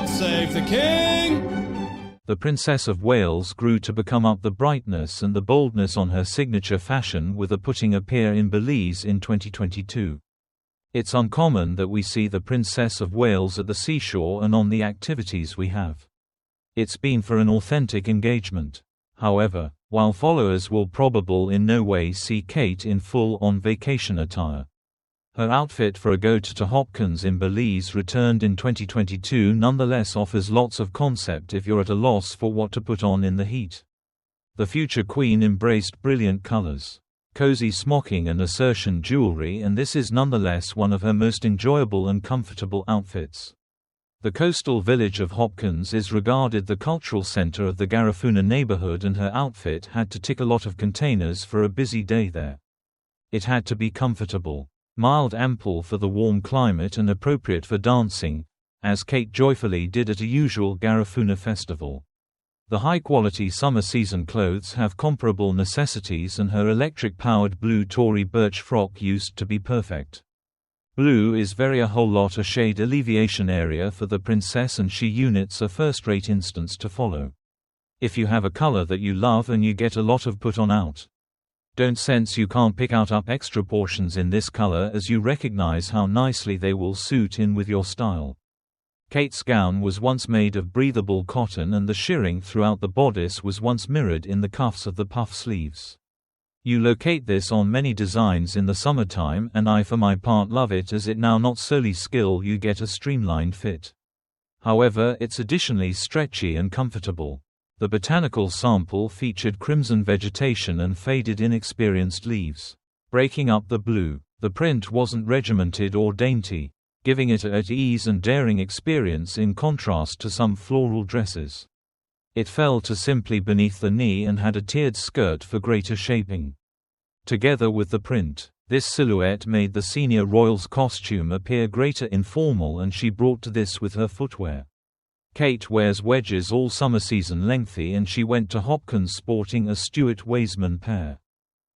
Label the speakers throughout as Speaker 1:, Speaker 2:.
Speaker 1: God save the King!
Speaker 2: The Princess of Wales grew to become up the brightness and the boldness on her signature fashion with a putting appear in Belize in 2022. It's uncommon that we see the Princess of Wales at the seashore and on the activities we have. It's been for an authentic engagement. However, while followers will probably in no way see Kate in full-on vacation attire. Her outfit for a go to Hopkins in Belize returned in 2022 nonetheless offers lots of concept if you're at a loss for what to put on in the heat. The future queen embraced brilliant colors, cozy smocking and assertion jewelry, and this is nonetheless one of her most enjoyable and comfortable outfits. The coastal village of Hopkins is regarded the cultural center of the Garifuna neighborhood, and her outfit had to tick a lot of containers for a busy day there. It had to be comfortable, mild, ample for the warm climate, and appropriate for dancing, as Kate joyfully did at a usual Garifuna festival. The high-quality summer season clothes have comparable necessities, and her electric-powered blue Tory birch frock used to be perfect. Blue is very a whole lot a shade alleviation area for the princess, and she units a first-rate instance to follow. If you have a color that you love and you get a lot of put on out, don't sense you can't pick out up extra portions in this color as you recognize how nicely they will suit in with your style. Kate's gown was once made of breathable cotton, and the shirring throughout the bodice was once mirrored in the cuffs of the puff sleeves. You locate this on many designs in the summertime, and I for my part love it, as it now not solely skill you get a streamlined fit. However, it's additionally stretchy and comfortable. The botanical sample featured crimson vegetation and faded inexperienced leaves, breaking up the blue. The print wasn't regimented or dainty, giving it an at-ease and daring experience in contrast to some floral dresses. It fell to simply beneath the knee and had a tiered skirt for greater shaping. Together with the print, this silhouette made the senior royal's costume appear greater informal, and she brought to this with her footwear. Kate wears wedges all summer season lengthy, and she went to Hopkins sporting a Stuart Weisman pair.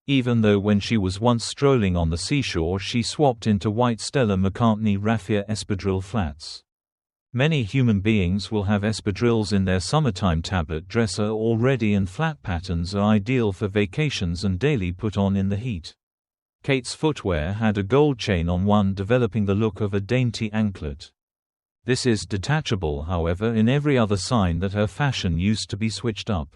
Speaker 2: Even though when she was once strolling on the seashore she swapped into white Stella McCartney raffia espadrille flats. Many human beings will have espadrilles in their summertime tablet dresser already, and flat patterns are ideal for vacations and daily put on in the heat. Kate's footwear had a gold chain on one, developing the look of a dainty anklet. This is detachable, however, in every other sign that her fashion used to be switched up.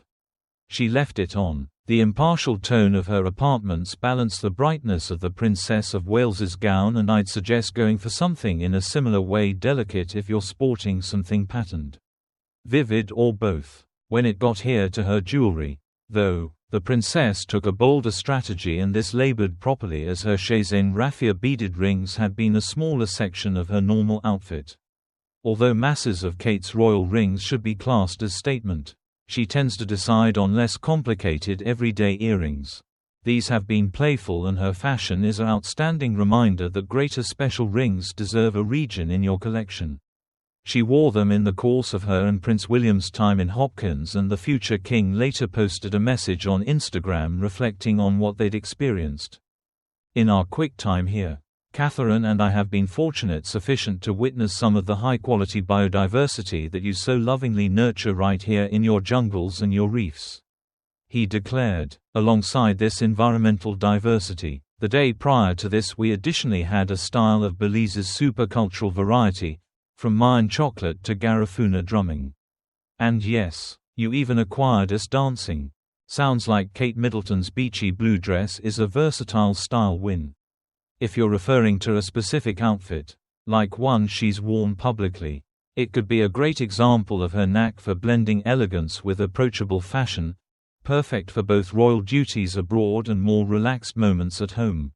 Speaker 2: She left it on. The impartial tone of her apartments balanced the brightness of the Princess of Wales's gown, and I'd suggest going for something in a similar way, delicate if you're sporting something patterned, vivid, or both. When it got here to her jewelry, though, the princess took a bolder strategy, and this labored properly, as her Chazin raffia beaded rings had been a smaller section of her normal outfit. Although masses of Kate's royal rings should be classed as statement, she tends to decide on less complicated everyday earrings. These have been playful, and her fashion is an outstanding reminder that greater special rings deserve a region in your collection. She wore them in the course of her and Prince William's time in Hopkins, and the future king later posted a message on Instagram reflecting on what they'd experienced. In our quick time here, Catherine and I have been fortunate sufficient to witness some of the high-quality biodiversity that you so lovingly nurture right here in your jungles and your reefs, he declared. Alongside this environmental diversity, the day prior to this we additionally had a style of Belize's supercultural variety, from Mayan chocolate to Garifuna drumming. And yes, you even acquired us dancing. Sounds like Kate Middleton's beachy blue dress is a versatile style win. If you're referring to a specific outfit, like one she's worn publicly, it could be a great example of her knack for blending elegance with approachable fashion, perfect for both royal duties abroad and more relaxed moments at home.